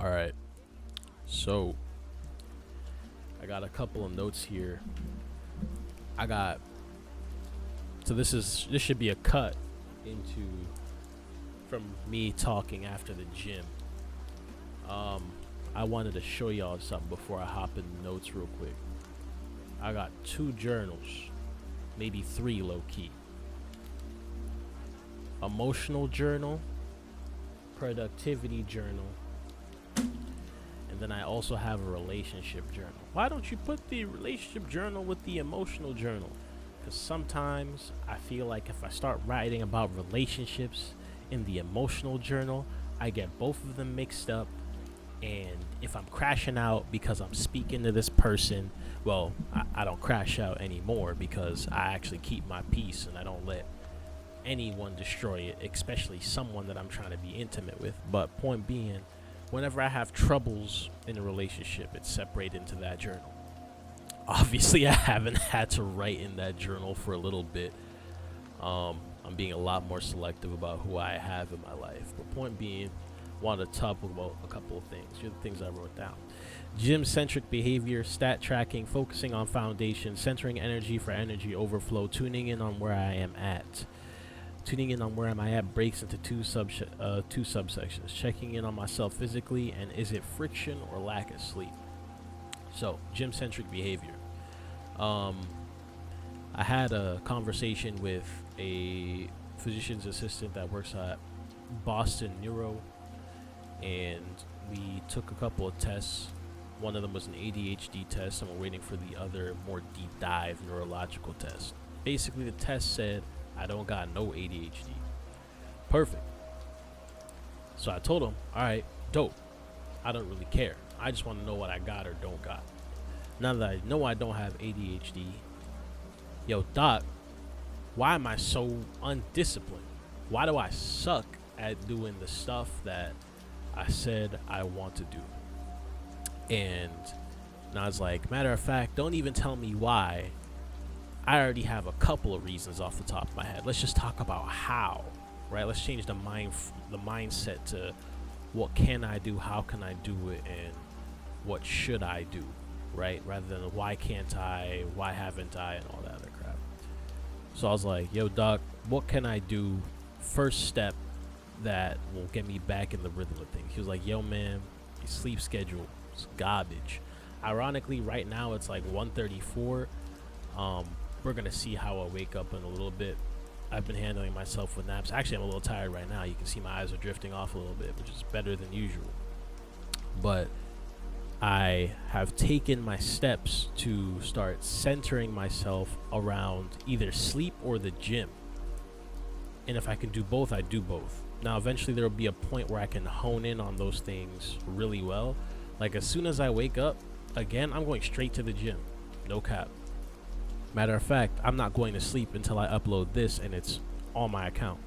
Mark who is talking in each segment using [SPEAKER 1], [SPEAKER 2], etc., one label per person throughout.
[SPEAKER 1] All right. So I got a couple of notes here. I got this should be a cut into from me talking after the gym. I wanted to show y'all something before I hop in the notes real quick. I got two journals, maybe three low key. Emotional journal, productivity journal, and then I also have a relationship journal. Why don't you put the relationship journal with the emotional journal? Because sometimes I feel like if I start writing about relationships in the emotional journal, I get both of them mixed up. And if I'm crashing out because I'm speaking to this person, well, I don't crash out anymore because I actually keep my peace and I don't let anyone destroy it, especially someone that I'm trying to be intimate with. But point being, whenever I have troubles in a relationship, it's separated into that journal. Obviously, I haven't had to write in that journal for a little bit. I'm being a lot more selective about who I have in my life. But point being, wanted to talk about a couple of things. Here are the things I wrote down. Gym-centric behavior, stat tracking, focusing on foundation, centering energy for energy overflow, tuning in on where I am at. Tuning in on where am I at breaks into two subsections. Checking in on myself physically, and is it friction or lack of sleep? So, gym-centric behavior. I had a conversation with a physician's assistant that works at Boston Neuro, and we took a couple of tests. One of them was an ADHD test, and we're waiting for the other more deep dive neurological test. Basically, the test said I don't got no ADHD. Perfect. So I told him, all right, dope. I don't really care. I just want to know what I got or don't got. Now that I know I don't have ADHD, yo, doc, why am I so undisciplined? Why do I suck at doing the stuff that I said I want to do? And I was like, matter of fact, don't even tell me why. I already have a couple of reasons off the top of my head. Let's just talk about how, right? Let's change the mindset to what can I do, how can I do it, and what should I do, right? Rather than why can't I, why haven't I, and all that other crap. So I was like, yo, doc, what can I do? First step that will get me back in the rhythm of things. He was like, yo, man, your sleep schedule is garbage. Ironically, right now it's like 1:34. We're going to see how I wake up in a little bit. I've been handling myself with naps. Actually, I'm a little tired right now. You can see my eyes are drifting off a little bit, which is better than usual. But I have taken my steps to start centering myself around either sleep or the gym. And if I can do both, I do both. Now, eventually there will be a point where I can hone in on those things really well. Like as soon as I wake up, again, I'm going straight to the gym. No cap. Matter of fact, I'm not going to sleep until I upload this and it's on my account.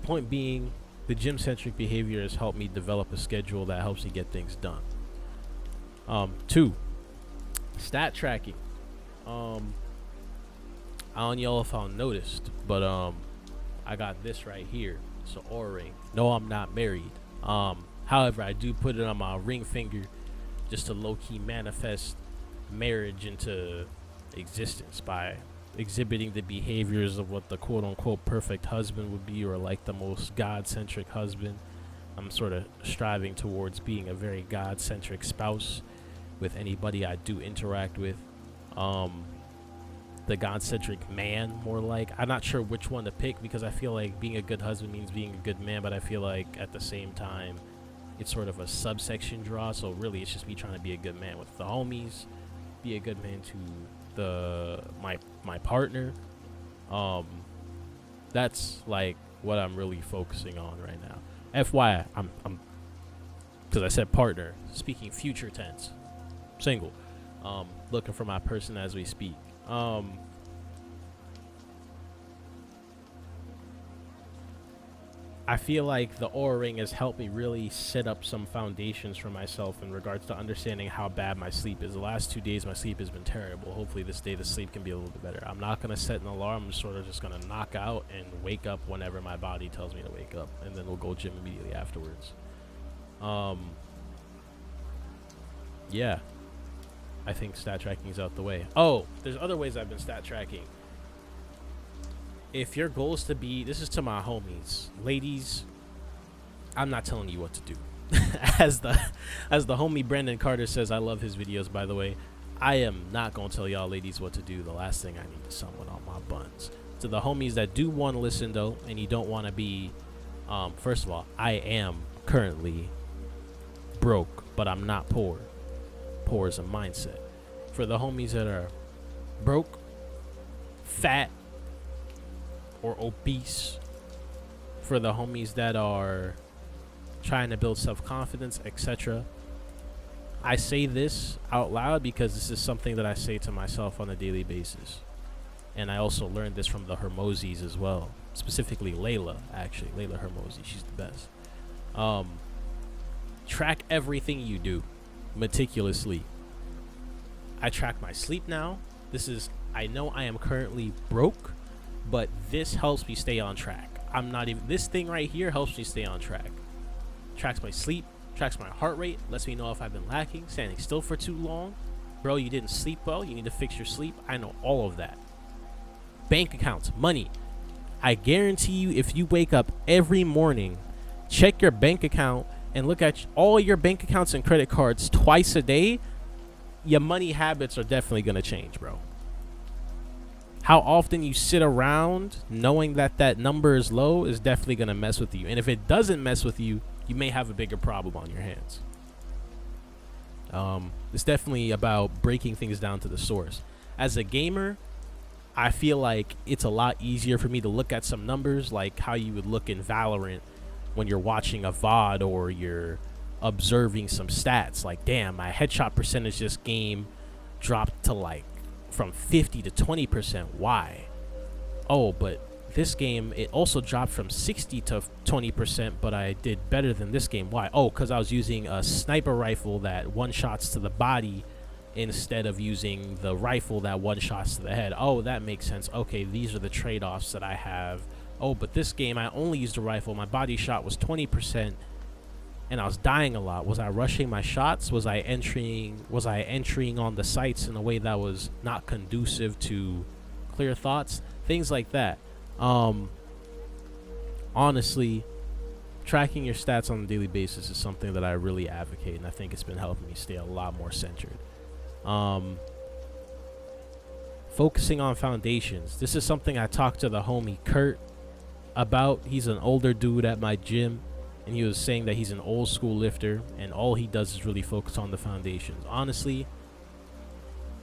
[SPEAKER 1] Point being, the gym-centric behavior has helped me develop a schedule that helps me get things done. 2, stat tracking. I don't know if I noticed, but I got this right here. It's an Oura ring. No, I'm not married. However, I do put it on my ring finger just to low-key manifest marriage into existence by exhibiting the behaviors of what the quote-unquote perfect husband would be, or like the most God-centric husband. I'm sort of striving towards being a very God-centric spouse with anybody I do interact with. The God-centric man, more like. I'm not sure which one to pick because I feel like being a good husband means being a good man, but I feel like at the same time it's sort of a subsection draw. So really it's just me trying to be a good man with the homies, be a good man to my partner. That's like what I'm really focusing on right now. FYI, I'm because I said partner, speaking future tense, single, looking for my person as we speak. I feel like the Oura ring has helped me really set up some foundations for myself in regards to understanding how bad my sleep is. The last 2 days, my sleep has been terrible. Hopefully this day the sleep can be a little bit better. I'm not going to set an alarm. I'm sort of just going to knock out and wake up whenever my body tells me to wake up. And then we'll go gym immediately afterwards. Um, yeah, I think stat tracking is out the way. Oh, there's other ways I've been stat tracking. If your goal is to be, this is to my homies, ladies, I'm not telling you what to do. as the homie Brandon Carter says, I love his videos, by the way. I am not gonna tell y'all ladies what to do. The last thing I need is someone on my buns. To the homies that do want to listen though, and you don't want to be, first of all, I am currently broke, but I'm not poor. Poor is a mindset. For the homies that are broke, fat, or obese, for the homies that are trying to build self-confidence, etc., I say this out loud because this is something that I say to myself on a daily basis. And I also learned this from the Hermosis as well, specifically Layla Hermosi. She's the best. Track everything you do meticulously. I track my sleep now. I know I am currently broke, but this helps me stay on track. This thing right here helps me stay on track. Tracks my sleep, tracks my heart rate, lets me know if I've been lacking, standing still for too long. Bro, you didn't sleep well, you need to fix your sleep. I know all of that. Bank accounts, money. I guarantee you, if you wake up every morning, check your bank account, and look at all your bank accounts and credit cards twice a day, your money habits are definitely going to change, bro. How often you sit around knowing that number is low is definitely going to mess with you. And if it doesn't mess with you, you may have a bigger problem on your hands. It's definitely about breaking things down to the source. As a gamer, I feel like it's a lot easier for me to look at some numbers, like how you would look in Valorant when you're watching a VOD or you're observing some stats. Like, damn, my headshot percentage this game dropped to like from 50 to 20%. Why? Oh, but this game, it also dropped from 60 to 20%, but I did better than this game. Why? Oh, because I was using a sniper rifle that one-shots to the body instead of using the rifle that one-shots to the head. Oh, that makes sense. Okay, these are the trade-offs that I have. Oh, but this game, I only used a rifle. My body shot was 20%, and I was dying a lot. Was I rushing my shots? Was I entering on the sites in a way that was not conducive to clear thoughts? Things like that. Honestly, tracking your stats on a daily basis is something that I really advocate, and I think it's been helping me stay a lot more centered. Focusing on foundations. This is something I talked to the homie Kurt about. He's an older dude at my gym, and he was saying that he's an old school lifter, and all he does is really focus on the foundations. Honestly,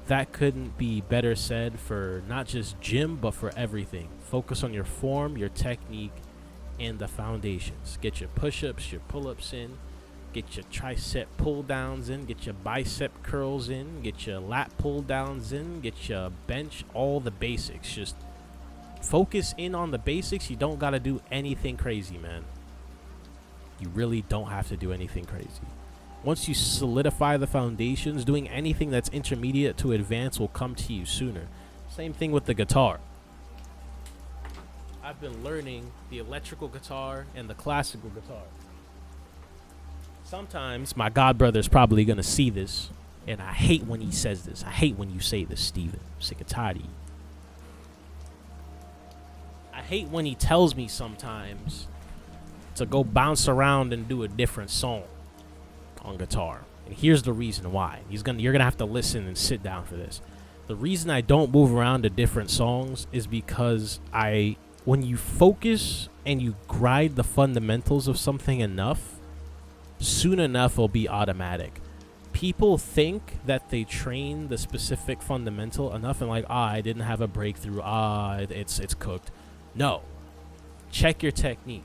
[SPEAKER 1] that couldn't be better said for not just gym, but for everything. Focus on your form, your technique, and the foundations. Get your push-ups, your pull-ups in. Get your tricep pull-downs in. Get your bicep curls in. Get your lat pull-downs in. Get your bench, all the basics. Just focus in on the basics. You don't got to do anything crazy, man. You really don't have to do anything crazy. Once you solidify the foundations, doing anything that's intermediate to advanced will come to you sooner. Same thing with the guitar. I've been learning the electrical guitar and the classical guitar. Sometimes my godbrother's probably going to see this, and I hate when he says this. I hate when you say this, Steven. I'm sick and tired of you. I hate when he tells me sometimes to go bounce around and do a different song on guitar. And here's the reason why. You're gonna have to listen and sit down for this. The reason I don't move around to different songs is because when you focus and you grind the fundamentals of something enough, soon enough it'll be automatic. People think that they train the specific fundamental enough and like, I didn't have a breakthrough. It's cooked. No. Check your technique.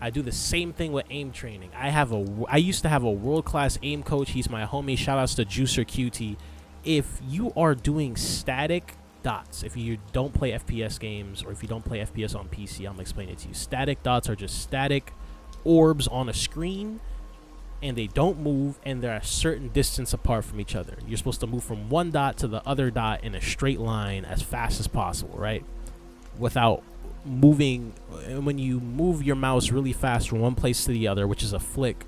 [SPEAKER 1] I do the same thing with aim training. I used to have a world-class aim coach. He's my homie. Shout-outs to Juicer QT. If you are doing static dots, if you don't play FPS games or if you don't play FPS on PC, I'm going to explain it to you. Static dots are just static orbs on a screen, and they don't move, and they're a certain distance apart from each other. You're supposed to move from one dot to the other dot in a straight line as fast as possible, right? Without moving. When you move your mouse really fast from one place to the other, which is a flick,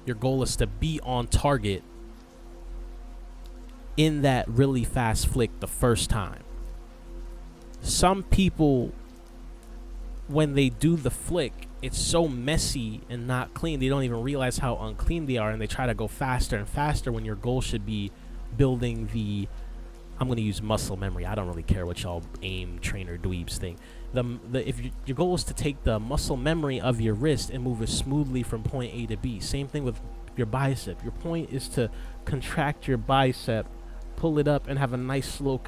[SPEAKER 1] Your goal is to be on target in that really fast flick the first time. Some people, when they do the flick, it's so messy and not clean, they don't even realize how unclean they are, and they try to go faster and faster when your goal should be building the, I'm going to use muscle memory. I don't really care what y'all aim trainer dweebs think. Your goal is to take the muscle memory of your wrist and move it smoothly from point A to B. Same thing with your bicep. Your point is to contract your bicep, pull it up, and have a nice slow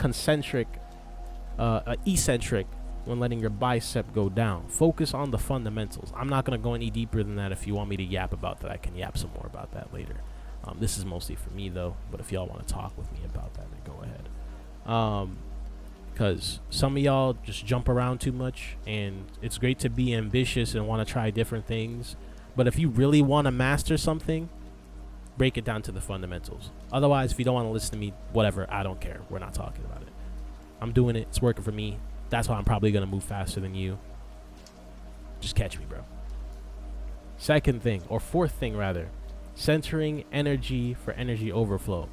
[SPEAKER 1] eccentric when letting your bicep go down. Focus on the fundamentals. I'm not going to go any deeper than that. If you want me to yap about that, I can yap some more about that later. This is mostly for me, though, but if y'all want to talk with me about that, then go ahead. Because some of y'all just jump around too much, and it's great to be ambitious and want to try different things, but if you really want to master something, break it down to the fundamentals. Otherwise, if you don't want to listen to me, whatever, I don't care. We're not talking about it. I'm doing it. It's working for me. That's why I'm probably going to move faster than you. Just catch me, bro. Second thing, or fourth thing rather, centering energy for energy overflow.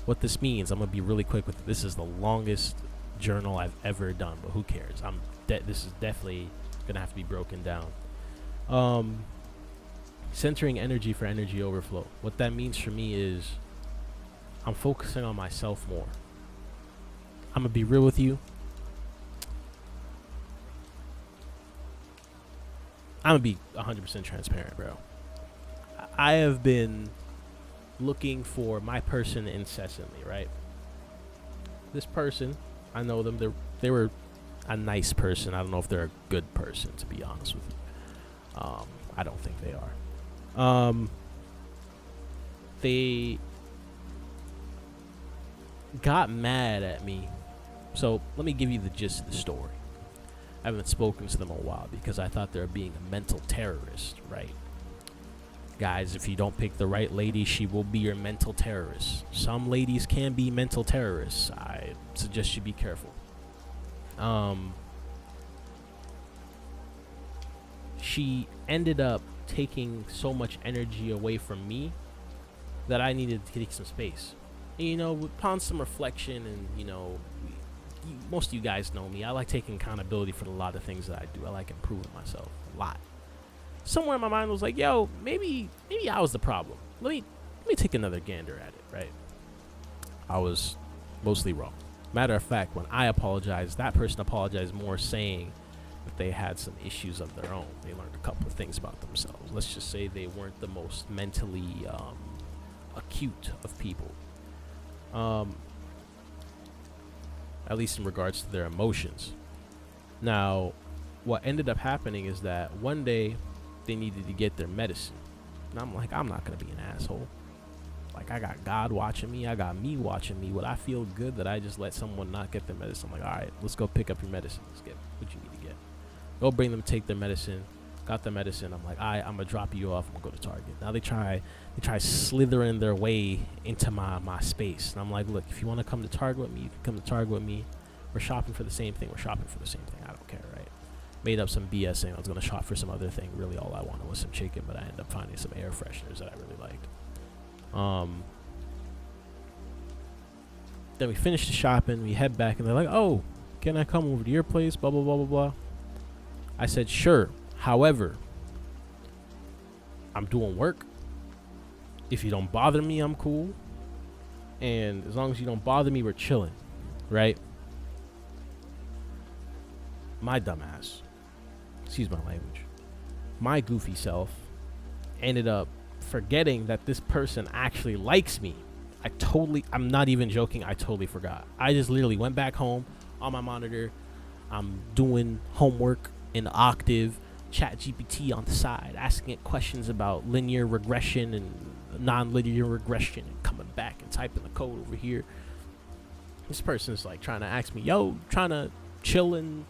[SPEAKER 1] What this means, I'm going to be really quick with it. This is the longest journal I've ever done, but who cares? This is definitely going to have to be broken down. Centering energy for energy overflow. What that means for me is I'm focusing on myself more. I'm going to be real with you. I'm going to be 100% transparent, bro. I have been looking for my person incessantly, right? This person, I know them. They were a nice person. I don't know if they're a good person, to be honest with you. I don't think they are. They got mad at me. So let me give you the gist of the story. I haven't spoken to them in a while because I thought they were being a mental terrorist, right? Guys, if you don't pick the right lady, she will be your mental terrorist. Some ladies can be mental terrorists. I suggest you be careful. She ended up taking so much energy away from me that I needed to take some space. And, you know, upon some reflection and, you know, most of you guys know me. I like taking accountability for a lot of things that I do. I like improving myself a lot. Somewhere in my mind was like, yo, maybe I was the problem. Let me take another gander at it, right? I was mostly wrong. Matter of fact, when I apologized, that person apologized more, saying that they had some issues of their own. They learned a couple of things about themselves. Let's just say they weren't the most mentally acute of people. At least in regards to their emotions. Now, what ended up happening is that one day they needed to get their medicine. And I'm like, I'm not going to be an asshole. Like, I got God watching me. I got me watching me. Would I feel good that I just let someone not get their medicine? I'm like, all right, let's go pick up your medicine. Let's get what you need to get. Go bring them, take their medicine. Got the medicine. I'm like, all right, I'm going to drop you off. I'm going to go to Target. Now they try slithering their way into my space. And I'm like, look, if you want to come to Target with me, you can come to Target with me. We're shopping for the same thing. We're shopping for the same thing. I don't care, right? Made up some BS saying I was going to shop for some other thing. Really, all I wanted was some chicken, but I ended up finding some air fresheners that I really liked. Then we finished the shopping. We head back, and they're like, oh, can I come over to your place? Blah, blah, blah, blah, blah. I said, sure. However, I'm doing work. If you don't bother me, I'm cool. And as long as you don't bother me, we're chilling, right? My dumbass, excuse my language, my goofy self ended up forgetting that this person actually likes me. I'm not even joking, I totally forgot. I just literally went back home on my monitor. I'm doing homework in Octave, Chat GPT on the side, asking it questions about linear regression and non-linear regression, and coming back and typing the code over here. This person's like trying to ask me, yo, trying to chill and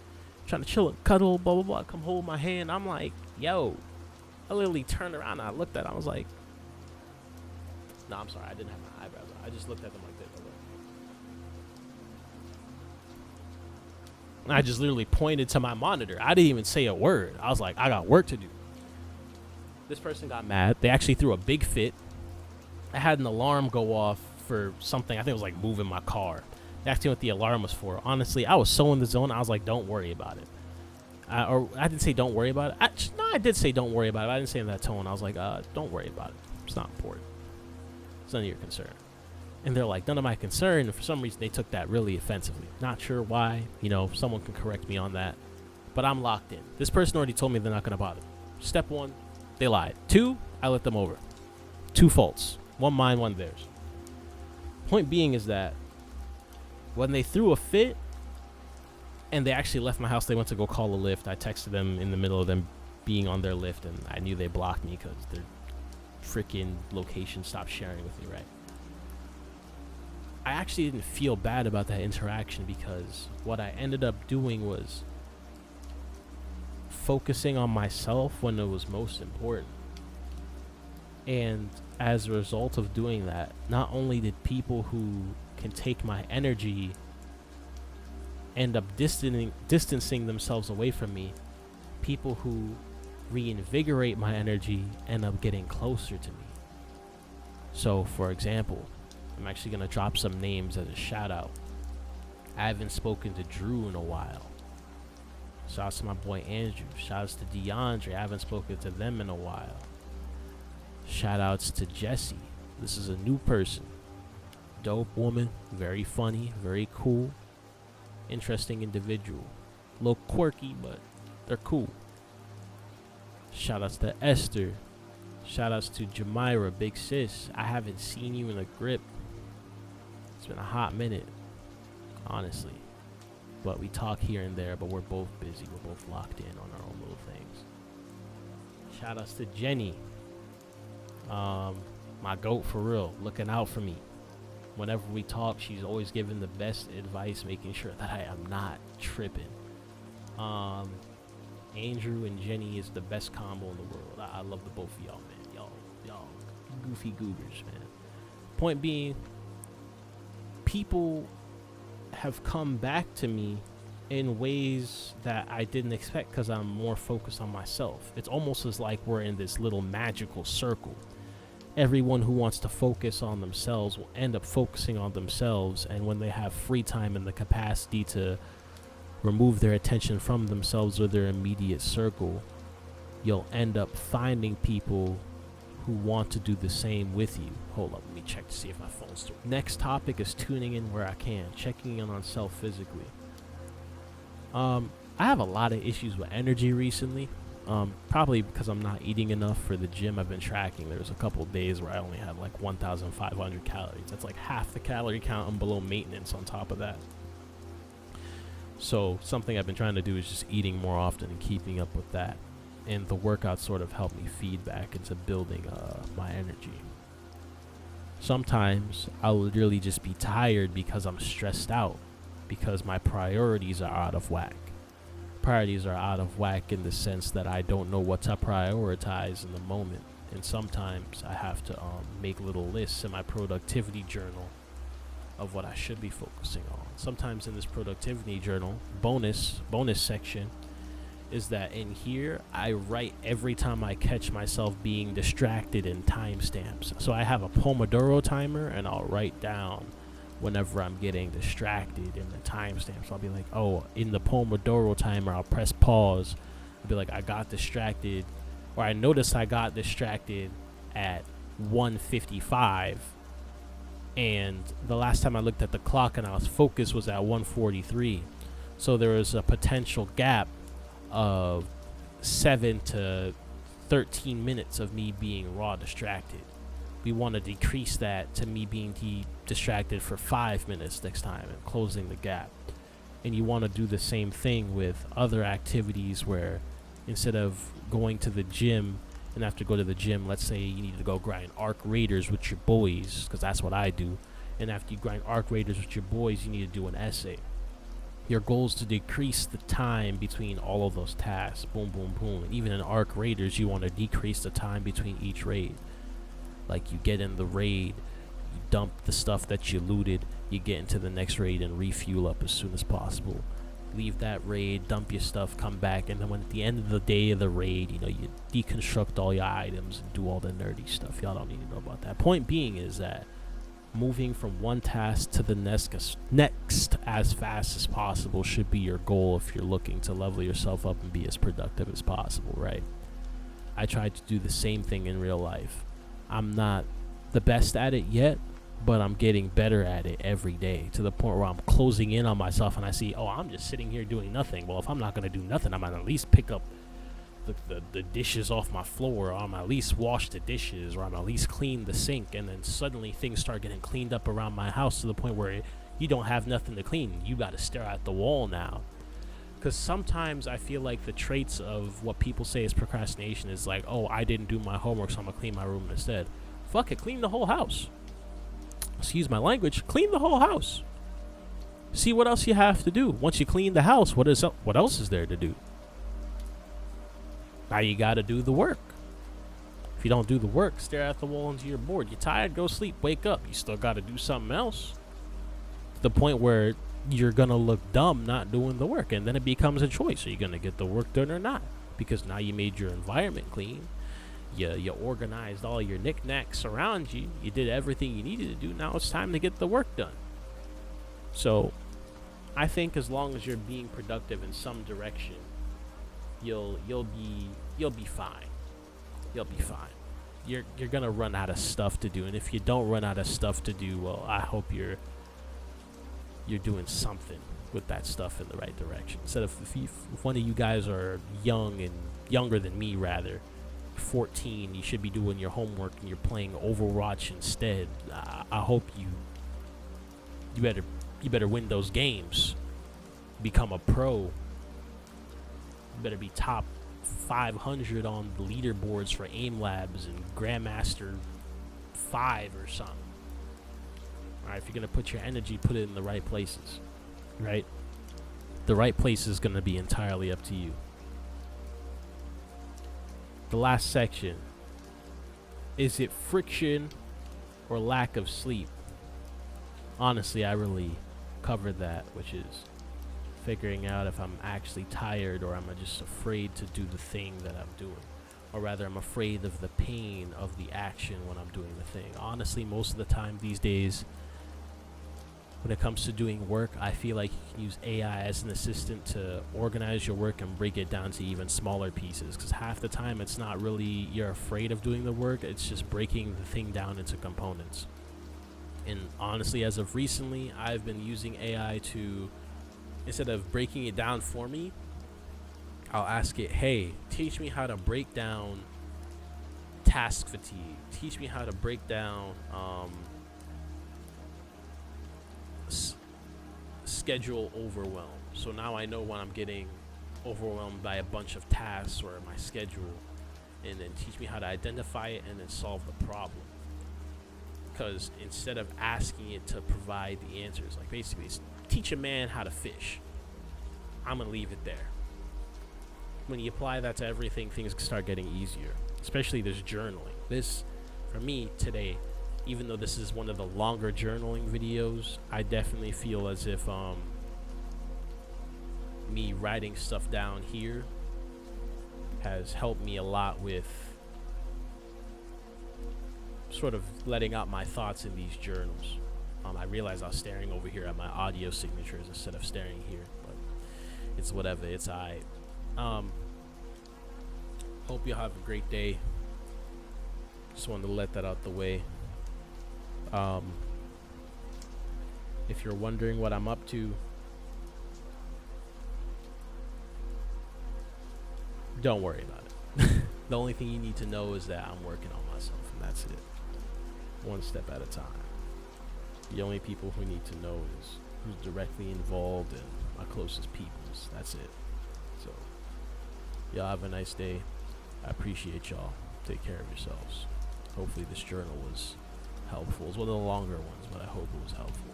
[SPEAKER 1] cuddle, blah, blah, blah. Come hold my hand. I'm like, yo. I literally turned around and I looked at it. I was like, no, I'm sorry. I didn't have my eyebrows on. I just looked at them like this. And I just literally pointed to my monitor. I didn't even say a word. I was like, I got work to do. This person got mad. They actually threw a big fit. I had an alarm go off for something. I think it was like moving my car. They asked me what the alarm was for. Honestly, I was so in the zone. I was like, don't worry about it. Or I didn't say don't worry about it. I did say don't worry about it. I didn't say in that tone. I was like, don't worry about it. It's not important. It's none of your concern. And they're like, none of my concern. And for some reason, they took that really offensively. Not sure why. You know, someone can correct me on that. But I'm locked in. This person already told me they're not going to bother me. Step one, they lied. Two, I let them over. Two faults. One mine, one theirs. Point being is that when they threw a fit and they actually left my house, they went to go call a Lyft. I texted them in the middle of them being on their Lyft, and I knew they blocked me because their freaking location stopped sharing with me, right? I actually didn't feel bad about that interaction because what I ended up doing was focusing on myself when it was most important. And as a result of doing that, not only did people who can take my energy end up distancing themselves away from me, people who reinvigorate my energy end up getting closer to me. So, for example, I'm actually going to drop some names as a shout out. I haven't spoken to Drew in a while. Shout out to my boy Andrew. Shout outs to DeAndre. I haven't spoken to them in a while. Shout outs to Jesse. This is a new person. Dope woman. Very funny. Very cool. Interesting individual. A little quirky, but they're cool. Shout outs to Esther. Shout outs to Jamira, Big Sis. I haven't seen you in a grip. It's been a hot minute, honestly. But we talk here and there, but we're both busy. We're both locked in on our own little things. Shout outs to Jenny. My goat for real, looking out for me. Whenever we talk, she's always giving the best advice, making sure that I am not tripping. Andrew and Jenny is the best combo in the world. I love the both of y'all, man. Y'all goofy goobers, man. Point being, people have come back to me in ways that I didn't expect because I'm more focused on myself. It's almost as like we're in this little magical circle. Everyone who wants to focus on themselves will end up focusing on themselves, and when they have free time and the capacity to remove their attention from themselves or their immediate circle, you'll end up finding people who want to do the same with you. Hold up, let me check to see if my phone's still. Next topic is tuning in where I can, checking in on self physically. I have a lot of issues with energy recently. Probably because I'm not eating enough for the gym I've been tracking. There was a couple of days where I only had like 1,500 calories. That's like half the calorie count. I'm below maintenance on top of that. So something I've been trying to do is just eating more often and keeping up with that. And the workouts sort of help me feed back into building my energy. Sometimes I'll literally just be tired because I'm stressed out, because my priorities are out of whack. Priorities are out of whack in the sense that I don't know what to prioritize in the moment. And sometimes I have to make little lists in my productivity journal of what I should be focusing on. Sometimes in this productivity journal, bonus section, is that in here I write every time I catch myself being distracted in timestamps. So I have a Pomodoro timer, and I'll write down whenever I'm getting distracted in the timestamps. So I'll be like, oh, in the Pomodoro timer, I'll press pause. I'll be like, I got distracted, or I noticed I got distracted at 1:55. And the last time I looked at the clock and I was focused was at 1:43. So there was a potential gap of 7 to 13 minutes of me being raw distracted. We want to decrease that to me being distracted for 5 minutes next time and closing the gap. And you want to do the same thing with other activities where instead of going to the gym, and after go to the gym, let's say you need to go grind Arc Raiders with your boys, because that's what I do. And after you grind Arc Raiders with your boys, you need to do an essay. Your goal is to decrease the time between all of those tasks. Boom, boom, boom. And even in Arc Raiders, you want to decrease the time between each raid. Like you get in the raid, you dump the stuff that you looted, you get into the next raid and refuel up as soon as possible. leave that raid, dump your stuff, come back, and then when at the end of the day of the raid, you know, you deconstruct all your items and do all the nerdy stuff. Y'all don't need to know about that. Point being is that moving from one task to the next as fast as possible should be your goal if you're looking to level yourself up and be as productive as possible, right? I try to do the same thing in real life. I'm not the best at it yet, but I'm getting better at it every day, to the point where I'm closing in on myself and I see, oh, I'm just sitting here doing nothing. Well, if I'm not going to do nothing, I'm going to at least pick up the dishes off my floor, or I'm at least wash the dishes, or I'm at least clean the sink. And then suddenly things start getting cleaned up around my house to the point where you don't have nothing to clean. You got to stare at the wall now. Because sometimes I feel like the traits of what people say is procrastination is like, oh, I didn't do my homework, so I'm gonna clean my room instead. Fuck it, clean the whole house. Excuse my language. Clean the whole house. See what else you have to do. Once you clean the house, what else is there to do? Now you got to do the work. If you don't do the work, stare at the wall until you're bored. You're tired, go sleep, wake up. You still got to do something else. To the point where you're going to look dumb not doing the work. And then it becomes a choice. Are you going to get the work done or not? Because now you made your environment clean. You organized all your knickknacks around you. You did everything you needed to do. Now it's time to get the work done. So I think as long as you're being productive in some direction, you'll be fine. You'll be fine. You're gonna run out of stuff to do, and if you don't run out of stuff to do, well, I hope you're doing something with that stuff in the right direction. Instead of if one of you guys are young and younger than me, rather 14, you should be doing your homework and you're playing Overwatch instead. I hope you better win those games, become a pro. You better be top 500 on the leaderboards for aim labs and Grandmaster 5 or something. Alright, if you're gonna put your energy, put it in the right places. Right? The right place is gonna be entirely up to you. The last section. Is it friction or lack of sleep? Honestly, I really covered that, which is figuring out if I'm actually tired or am I just afraid to do the thing that I'm doing. Or rather, I'm afraid of the pain of the action when I'm doing the thing. Honestly, most of the time these days, when it comes to doing work, I feel like you can use AI as an assistant to organize your work and break it down to even smaller pieces. Because half the time it's not really you're afraid of doing the work, it's just breaking the thing down into components. And honestly, as of recently, I've been using AI to, instead of breaking it down for me, I'll ask it, hey, teach me how to break down task fatigue. Teach me how to break down schedule overwhelm. So now I know when I'm getting overwhelmed by a bunch of tasks or my schedule, and then teach me how to identify it and then solve the problem. Because instead of asking it to provide the answers, like basically teach a man how to fish, I'm gonna leave it there. When you apply that to everything, things start getting easier. Especially this journaling. This, for me today, even though this is one of the longer journaling videos, I definitely feel as if me writing stuff down here has helped me a lot with sort of letting out my thoughts in these journals. I realized I was staring over here at my audio signatures instead of staring here, but it's whatever. It's alright. Hope you have a great day. Just wanted to let that out the way. If you're wondering what I'm up to, don't worry about it. The only thing you need to know is that I'm working on myself, and that's it. One step at a time. The only people who need to know is who's directly involved and my closest peoples. That's it. So, y'all have a nice day. I appreciate y'all. Take care of yourselves. Hopefully this journal was helpful. It's one of the longer ones, but I hope it was helpful.